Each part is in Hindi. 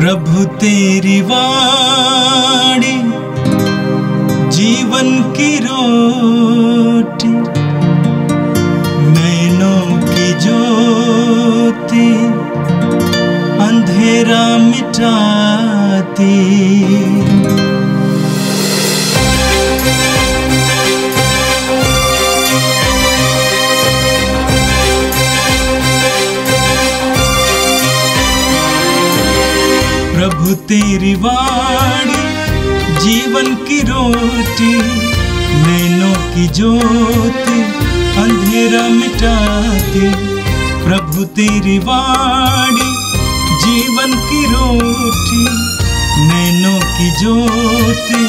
प्रभु तेरी वाणी जीवन की रोटी, नैनों की ज्योति अंधेरा मिटाती। प्रभु तेरी वाणी जीवन की रोटी, नैनों की ज्योति अंधेरा मिटाती। प्रभु तेरी वाणी जीवन की रोटी, नैनों की ज्योति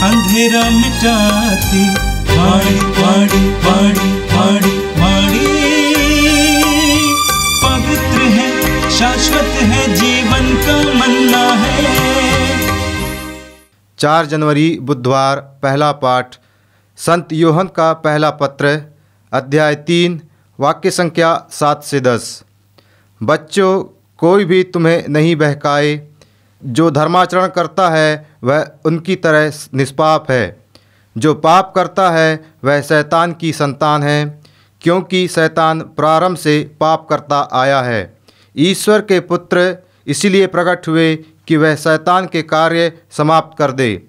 अंधेरा मिटाती। वाणी वाणी वाणी वाणी वाणी पवित्र है, शाश्वत है, जीवन का मन्ना है। 4 जनवरी बुधवार। पहला पाठ संत यूहन्ना का पहला पत्र, अध्याय 3, वाक्य संख्या 7 से 10। बच्चों, कोई भी तुम्हें नहीं बहकाए। जो धर्माचरण करता है वह उनकी तरह निष्पाप है। जो पाप करता है वह शैतान की संतान है, क्योंकि शैतान प्रारंभ से पाप करता आया है। ईश्वर के पुत्र इसीलिए प्रकट हुए कि वह शैतान के कार्य समाप्त कर दे।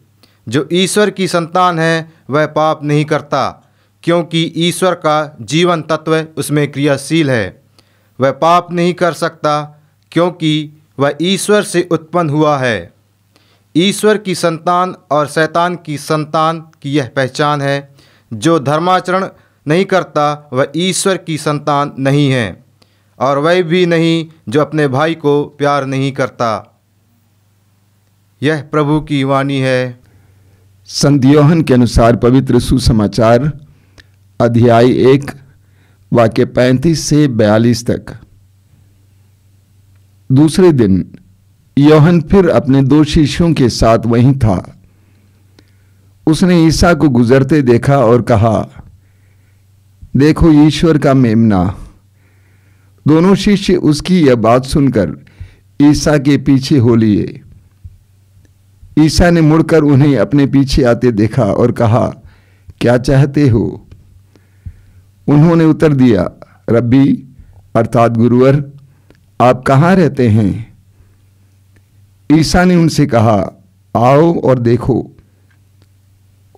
जो ईश्वर की संतान है वह पाप नहीं करता, क्योंकि ईश्वर का जीवन तत्व उसमें क्रियाशील है। वह पाप नहीं कर सकता, क्योंकि वह ईश्वर से उत्पन्न हुआ है। ईश्वर की संतान और शैतान की संतान की यह पहचान है। जो धर्माचरण नहीं करता वह ईश्वर की संतान नहीं है, और वह भी नहीं जो अपने भाई को प्यार नहीं करता। यह प्रभु की वाणी है। संत यूहन्ना के अनुसार पवित्र सुसमाचार, अध्याय 1, वाक्य 35 से 42 तक। दूसरे दिन यूहन्ना फिर अपने 2 शिष्यों के साथ वहीं था। उसने ईसा को गुजरते देखा और कहा, देखो ईश्वर का मेमना। दोनों शिष्य उसकी यह बात सुनकर ईसा के पीछे हो लिए। ईसा ने मुड़कर उन्हें अपने पीछे आते देखा और कहा, क्या चाहते हो? उन्होंने उत्तर दिया, रब्बी अर्थात गुरुवर, आप कहाँ रहते हैं? ईसा ने उनसे कहा, आओ और देखो।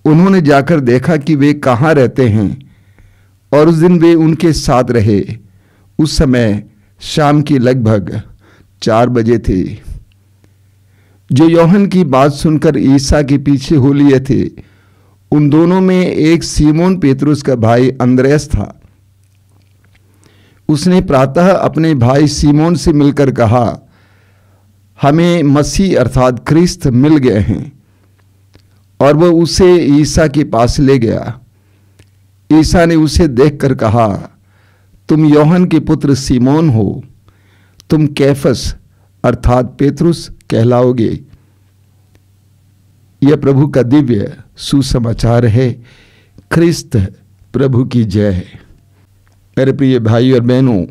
उन्होंने जाकर देखा कि वे कहाँ रहते हैं, और उस दिन वे उनके साथ रहे। उस समय शाम की लगभग 4 बजे थे। जो यूहन्ना की बात सुनकर ईसा के पीछे हो लिए थे, उन दोनों में एक सीमोन पेतरुस का भाई अंद्रयास था। उसने प्रातः अपने भाई सीमोन से मिलकर कहा, हमें मसीह अर्थात क्रिस्त मिल गए हैं, और वह उसे ईसा के पास ले गया। ईसा ने उसे देखकर कहा, तुम यूहन्ना के पुत्र सीमोन हो, तुम कैफस अर्थात पेतरुस कहलाओगे। यह प्रभु का दिव्य सुसमाचार है। क्रिस्त प्रभु की जय है। मेरे प्रिय भाई और बहनों,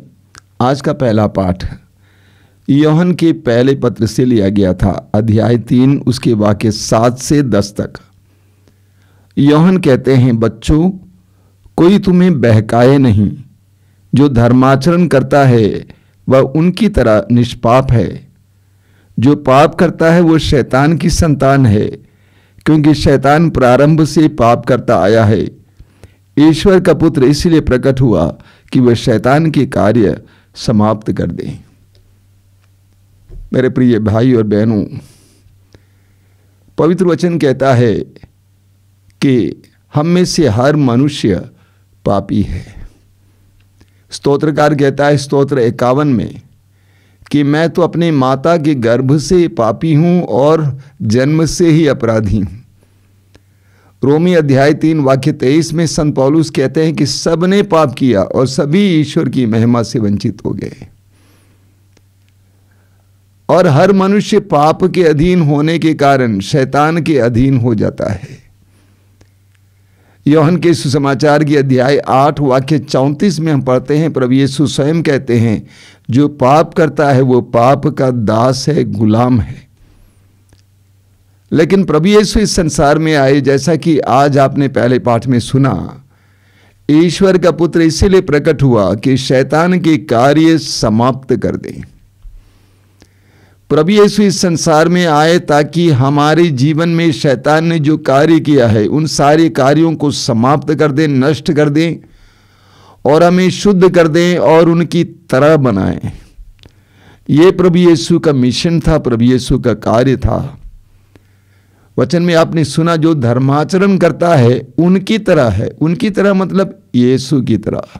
आज का पहला पाठ यूहन्ना के पहले पत्र से लिया गया था, अध्याय 3, उसके वाक्य 7 से 10 तक। यूहन्ना कहते हैं, बच्चों, कोई तुम्हें बहकाए नहीं। जो धर्माचरण करता है वह उनकी तरह निष्पाप है। जो पाप करता है वो शैतान की संतान है, क्योंकि शैतान प्रारंभ से पाप करता आया है। ईश्वर का पुत्र इसलिए प्रकट हुआ कि वह शैतान के कार्य समाप्त कर दे। मेरे प्रिय भाई और बहनों, पवित्र वचन कहता है कि हम में से हर मनुष्य पापी है। स्तोत्रकार कहता है स्तोत्र 51 में कि मैं तो अपने माता के गर्भ से पापी हूं और जन्म से ही अपराधी हूं। रोमी अध्याय 3 वाक्य 23 में संत पौलुस कहते हैं कि सब ने पाप किया और सभी ईश्वर की महिमा से वंचित हो गए। और हर मनुष्य पाप के अधीन होने के कारण शैतान के अधीन हो जाता है। यूहन्ना के सुसमाचार की अध्याय 8 वाक्य 34 में हम पढ़ते हैं, प्रभु यीशु स्वयं कहते हैं, जो पाप करता है वो पाप का दास है, गुलाम है। लेकिन प्रभु यीशु इस संसार में आए, जैसा कि आज आपने पहले पाठ में सुना, ईश्वर का पुत्र इसीलिए प्रकट हुआ कि शैतान के कार्य समाप्त कर दें। प्रभु यीशु इस संसार में आए ताकि हमारे जीवन में शैतान ने जो कार्य किया है उन सारे कार्यों को समाप्त कर दें, नष्ट कर दें और हमें शुद्ध कर दें और उनकी तरह बनाएं। ये प्रभु यीशु का मिशन था, प्रभु यीशु का कार्य था। वचन में आपने सुना, जो धर्माचरण करता है उनकी तरह है। उनकी तरह मतलब यीशु की तरह।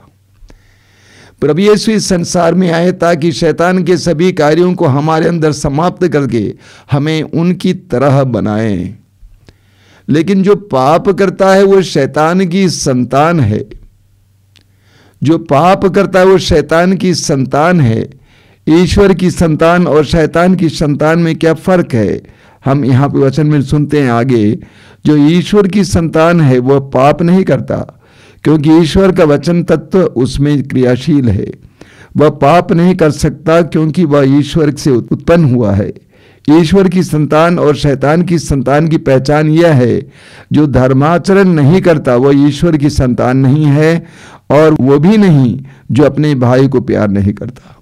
प्रभु यीशु इस संसार में आए ताकि शैतान के सभी कार्यों को हमारे अंदर समाप्त करके हमें उनकी तरह बनाए। लेकिन जो पाप करता है वो शैतान की संतान है। जो पाप करता है वो शैतान की संतान है। ईश्वर की संतान और शैतान की संतान में क्या फर्क है, हम यहाँ पे वचन में सुनते हैं आगे। जो ईश्वर की संतान है वह पाप नहीं करता, क्योंकि ईश्वर का वचन तत्व उसमें क्रियाशील है। वह पाप नहीं कर सकता क्योंकि वह ईश्वर से उत्पन्न हुआ है। ईश्वर की संतान और शैतान की संतान की पहचान यह है, जो धर्माचरण नहीं करता वह ईश्वर की संतान नहीं है, और वो भी नहीं जो अपने भाई को प्यार नहीं करता।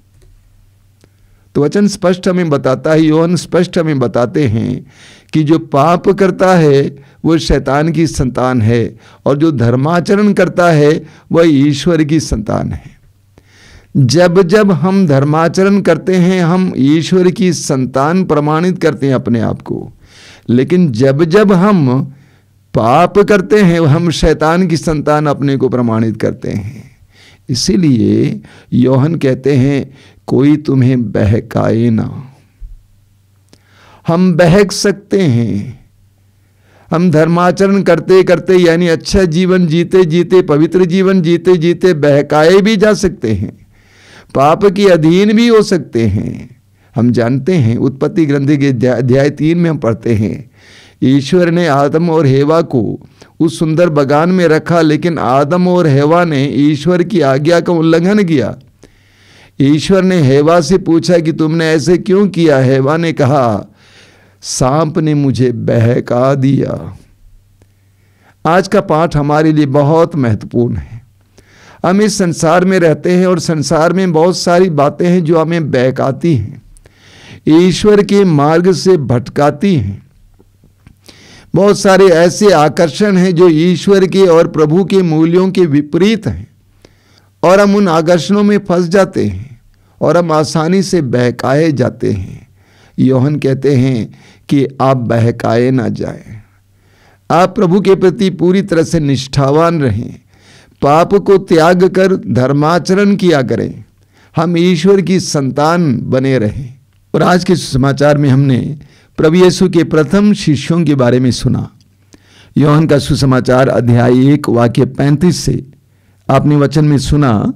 तो वचन स्पष्ट हमें बताता है, यूहन्ना स्पष्ट हमें बताते हैं कि जो पाप करता है वो शैतान की संतान है, और जो धर्माचरण करता है वह ईश्वर की संतान है। जब जब हम धर्माचरण करते हैं हम ईश्वर की संतान प्रमाणित करते हैं अपने आप को, लेकिन जब जब हम पाप करते हैं हम शैतान की संतान अपने को प्रमाणित करते हैं। इसीलिए यूहन्ना कहते हैं, कोई तुम्हें बहकाए ना। हम बहक सकते हैं, हम धर्माचरण करते करते यानी अच्छा जीवन जीते जीते, पवित्र जीवन जीते जीते बहकाए भी जा सकते हैं, पाप के अधीन भी हो सकते हैं। हम जानते हैं, उत्पत्ति ग्रंथ के अध्याय 3 में हम पढ़ते हैं, ईश्वर ने आदम और हेवा को उस सुंदर बगान में रखा, लेकिन आदम और हेवा ने ईश्वर की आज्ञा का उल्लंघन किया। ईश्वर ने हेवा से पूछा कि तुमने ऐसे क्यों किया? हेवा ने कहा, सांप ने मुझे बहका दिया। आज का पाठ हमारे लिए बहुत महत्वपूर्ण है। हम इस संसार में रहते हैं और संसार में बहुत सारी बातें हैं जो हमें बहकाती हैं, ईश्वर के मार्ग से भटकाती हैं। बहुत सारे ऐसे आकर्षण हैं जो ईश्वर के और प्रभु के मूल्यों के विपरीत हैं, और हम उन आकर्षणों में फंस जाते हैं और हम आसानी से बहकाए जाते हैं। यूहन्ना कहते हैं कि आप बहकाए ना जाएं, आप प्रभु के प्रति पूरी तरह से निष्ठावान रहें, पाप को त्याग कर धर्माचरण किया करें, हम ईश्वर की संतान बने रहें। और आज के सुसमाचार में हमने प्रभु यीशु के प्रथम शिष्यों के बारे में सुना। यूहन्ना का सुसमाचार अध्याय 1 वाक्य 35 से आपने वचन में सुना,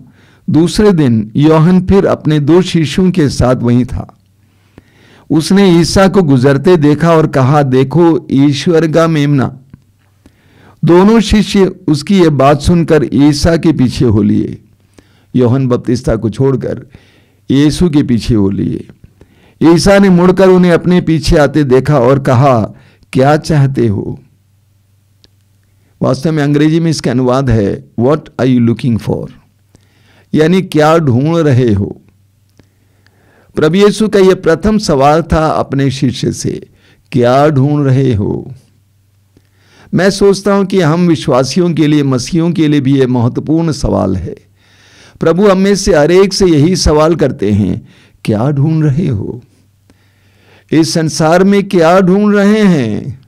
दूसरे दिन यूहन्ना फिर अपने 2 शिष्यों के साथ वहीं था। उसने ईसा को गुजरते देखा और कहा, देखो ईश्वर का मेमना। दोनों शिष्य उसकी ये बात सुनकर ईसा के पीछे हो लिए। यूहन्ना बपतिस्मा को छोड़कर यीशु के पीछे हो लिए। ईसा ने मुड़कर उन्हें अपने पीछे आते देखा और कहा, क्या चाहते हो? वास्तव में अंग्रेजी में इसका अनुवाद है, what are you looking for, यानी क्या ढूंढ रहे हो। प्रभु यीशु का यह प्रथम सवाल था अपने शिष्य से, क्या ढूंढ रहे हो। मैं सोचता हूं कि हम विश्वासियों के लिए, मसीहियों के लिए भी यह महत्वपूर्ण सवाल है। प्रभु हम में से हर एक से यही सवाल करते हैं, क्या ढूंढ रहे हो? इस संसार में क्या ढूंढ रहे हैं?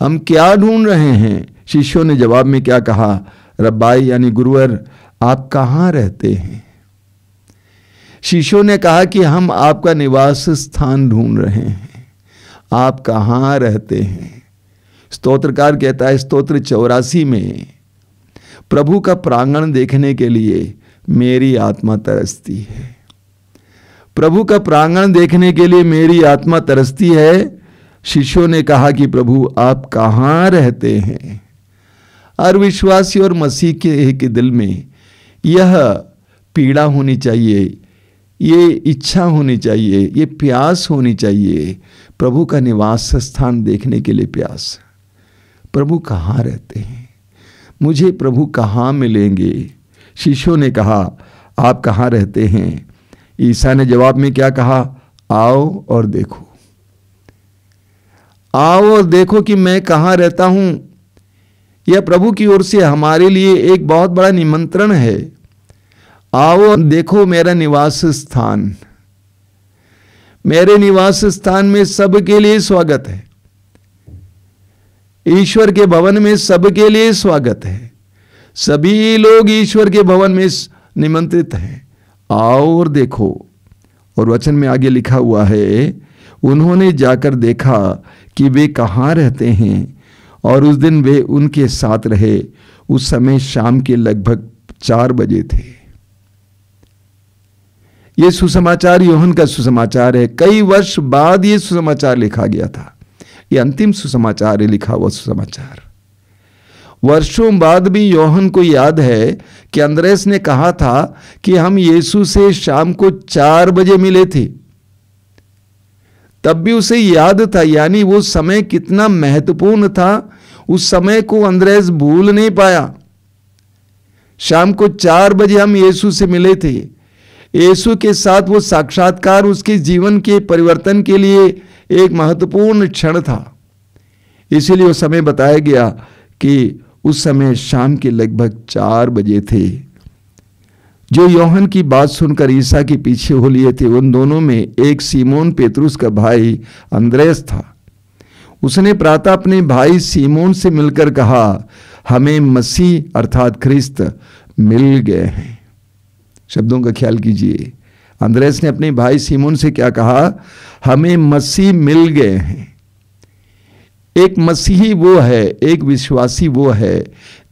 हम क्या ढूंढ रहे हैं? शिष्यों ने जवाब में क्या कहा? रब्बाई यानी गुरुवर, आप कहाँ रहते हैं? शिष्यों ने कहा कि हम आपका निवास स्थान ढूंढ रहे हैं। आप कहाँ रहते हैं? स्तोत्रकार कहता है स्तोत्र 84 में, प्रभु का प्रांगण देखने के लिए मेरी आत्मा तरसती है। प्रभु का प्रांगण देखने के लिए मेरी आत्मा तरसती है। शिष्यों ने कहा कि प्रभु आप कहाँ रहते हैं? हर विश्वासी और मसीह के दिल में यह पीड़ा होनी चाहिए, ये इच्छा होनी चाहिए, ये प्यास होनी चाहिए, प्रभु का निवास स्थान देखने के लिए प्यास। प्रभु कहाँ रहते हैं, मुझे प्रभु कहाँ मिलेंगे? शिष्यों ने कहा, आप कहाँ रहते हैं? ईसा ने जवाब में क्या कहा? आओ और देखो। आओ और देखो कि मैं कहाँ रहता हूं। यह प्रभु की ओर से हमारे लिए एक बहुत बड़ा निमंत्रण है। आओ और देखो मेरा निवास स्थान। मेरे निवास स्थान में सबके लिए स्वागत है। ईश्वर के भवन में सबके लिए स्वागत है। सभी लोग ईश्वर के भवन में निमंत्रित हैं। आओ और देखो। और वचन में आगे लिखा हुआ है, उन्होंने जाकर देखा कि वे कहाँ रहते हैं, और उस दिन वे उनके साथ रहे। उस समय शाम के लगभग 4 बजे थे। यह सुसमाचार यूहन्ना का सुसमाचार है। कई वर्ष बाद यह सुसमाचार लिखा गया था। यह अंतिम सुसमाचार है, लिखा हुआ सुसमाचार। वर्षों बाद भी यूहन्ना को याद है कि अंद्रेस ने कहा था कि हम यीशु से शाम को 4 बजे मिले थे। तब भी उसे याद था, यानी वो समय कितना महत्वपूर्ण था, उस समय को अंद्रेस भूल नहीं पाया। शाम को 4 बजे हम यीशु से मिले थे। यीशु के साथ वो साक्षात्कार उसके जीवन के परिवर्तन के लिए एक महत्वपूर्ण क्षण था। इसीलिए वो समय बताया गया कि उस समय शाम के लगभग 4 बजे थे। जो यूहन्ना की बात सुनकर ईसा के पीछे हो लिए थे, उन दोनों में एक सीमोन पेतरुस का भाई अंद्रेस था। उसने प्रातः अपने भाई सीमोन से मिलकर कहा, हमें मसीह अर्थात ख्रिस्त मिल गए हैं। शब्दों का ख्याल कीजिए। अंद्रेस ने अपने भाई सीमोन से क्या कहा? हमें मसीह मिल गए हैं। एक मसीही वो है, एक विश्वासी वो है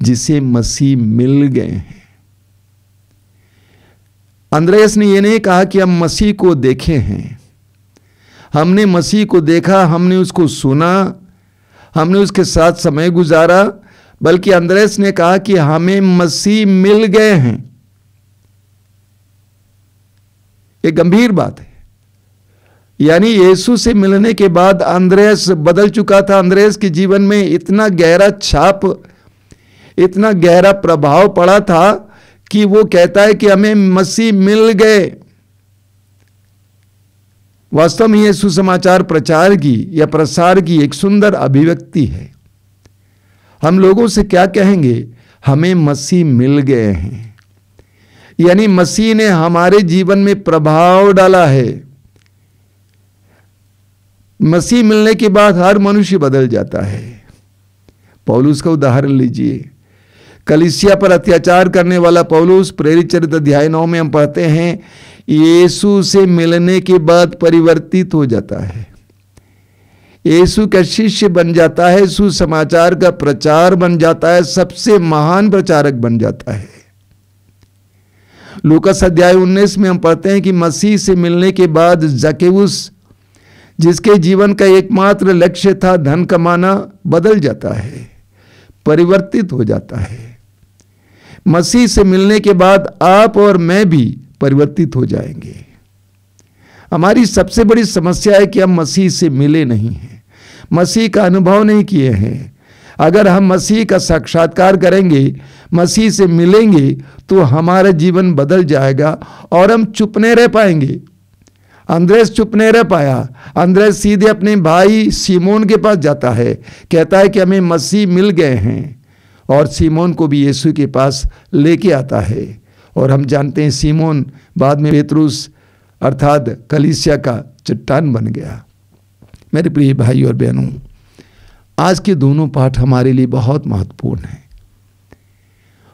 जिसे मसीह मिल गए हैं। अंद्रेस ने यह नहीं कहा कि हम मसीह को देखे हैं। हमने मसीह को देखा, हमने उसको सुना, हमने उसके साथ समय गुजारा, बल्कि अंद्रेस ने कहा कि हमें मसीह मिल गए हैं। एक गंभीर बात है। यानी यीशु से मिलने के बाद अंद्रेस बदल चुका था। अंद्रेस के जीवन में इतना गहरा छाप, इतना गहरा प्रभाव पड़ा था कि वो कहता है कि हमें मसीह मिल गए। वास्तव में यह सुसमाचार प्रचार की या प्रसार की एक सुंदर अभिव्यक्ति है। हम लोगों से क्या कहेंगे? हमें मसीह मिल गए हैं। यानी मसीह ने हमारे जीवन में प्रभाव डाला है। मसीह मिलने के बाद हर मनुष्य बदल जाता है। पौलुस का उदाहरण लीजिए। कलीसिया पर अत्याचार करने वाला पौलुस, प्रेरित चरित्र अध्याय 9 में हम पढ़ते हैं, यीशु से मिलने के बाद परिवर्तित हो जाता है। यीशु का शिष्य बन जाता है, सुसमाचार का प्रचार बन जाता है, सबसे महान प्रचारक बन जाता है। लूकास अध्याय 19 में हम पढ़ते हैं कि मसीह से मिलने के बाद जक्केउस, जिसके जीवन का एकमात्र लक्ष्य था धन कमाना, बदल जाता है, परिवर्तित हो जाता है। मसीह से मिलने के बाद आप और मैं भी परिवर्तित हो जाएंगे। हमारी सबसे बड़ी समस्या है कि हम मसीह से मिले नहीं हैं, मसीह का अनुभव नहीं किए हैं। अगर हम मसीह का साक्षात्कार करेंगे, मसीह से मिलेंगे, तो हमारा जीवन बदल जाएगा और हम चुप नहीं रह पाएंगे। अंद्रेस चुप नहीं रह पाया। अंद्रेस सीधे अपने भाई सीमोन के पास जाता है, कहता है कि हमें मसीह मिल गए हैं, और सीमोन को भी यीशु के पास लेके आता है। और हम जानते हैं सीमोन बाद में पेतरुस अर्थात कलीसिया का चट्टान बन गया। मेरे प्रिय भाई और बहनों, आज के दोनों पाठ हमारे लिए बहुत महत्वपूर्ण हैं।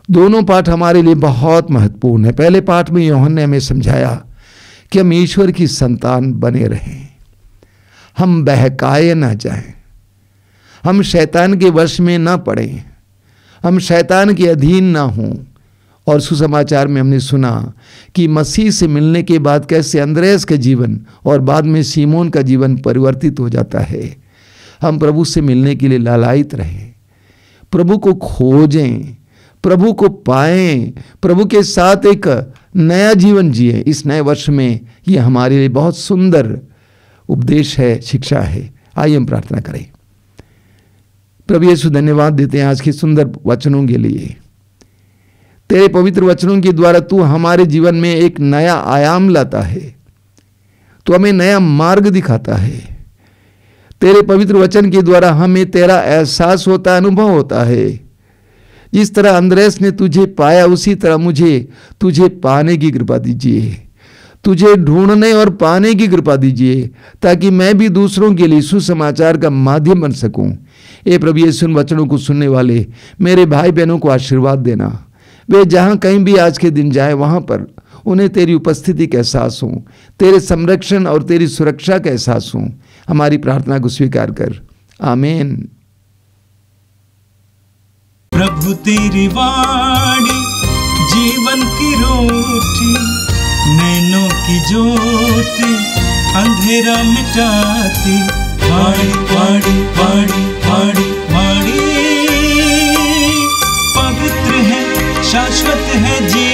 दोनों पाठ हमारे लिए बहुत महत्वपूर्ण है। पहले पाठ में यूहन्ना ने हमें समझाया कि हम ईश्वर की संतान बने रहें, हम बहकाए ना जाएं, हम शैतान के वश में ना पड़ें, हम शैतान के अधीन ना हों। और सुसमाचार में हमने सुना कि मसीह से मिलने के बाद कैसे अंद्रेस का जीवन और बाद में सीमोन का जीवन परिवर्तित हो जाता है। हम प्रभु से मिलने के लिए लालायित रहें, प्रभु को खोजें, प्रभु को पाएं, प्रभु के साथ एक नया जीवन जिए। इस नए वर्ष में ये हमारे लिए बहुत सुंदर उपदेश है, शिक्षा है। आइए हम प्रार्थना करें। प्रभु यीशु, धन्यवाद देते हैं आज के सुंदर वचनों के लिए। तेरे पवित्र वचनों के द्वारा तू हमारे जीवन में एक नया आयाम लाता है, तू हमें नया मार्ग दिखाता है। तेरे पवित्र वचन के द्वारा हमें तेरा एहसास होता, अनुभव होता है। जिस तरह अंद्रेस ने तुझे पाया, उसी तरह मुझे तुझे पाने की कृपा दीजिए, तुझे ढूंढने और पाने की कृपा दीजिए, ताकि मैं भी दूसरों के लिए सुसमाचार का माध्यम बन सकूं। ए प्रभु यीशु, इन वचनों को सुनने वाले मेरे भाई बहनों को आशीर्वाद देना। वे जहां कहीं भी आज के दिन जाए, वहां पर उन्हें तेरी उपस्थिति का एहसास हो, तेरे संरक्षण और तेरी सुरक्षा का एहसास हो। हमारी प्रार्थना को स्वीकार कर, आमीन। प्रभु तेरी वाणी जीवन की रोटी, नैनों की ज्योति अंधेरा मिटाती। वाणी वाणी वाणी वाणी वाणी पवित्र है, शाश्वत है जी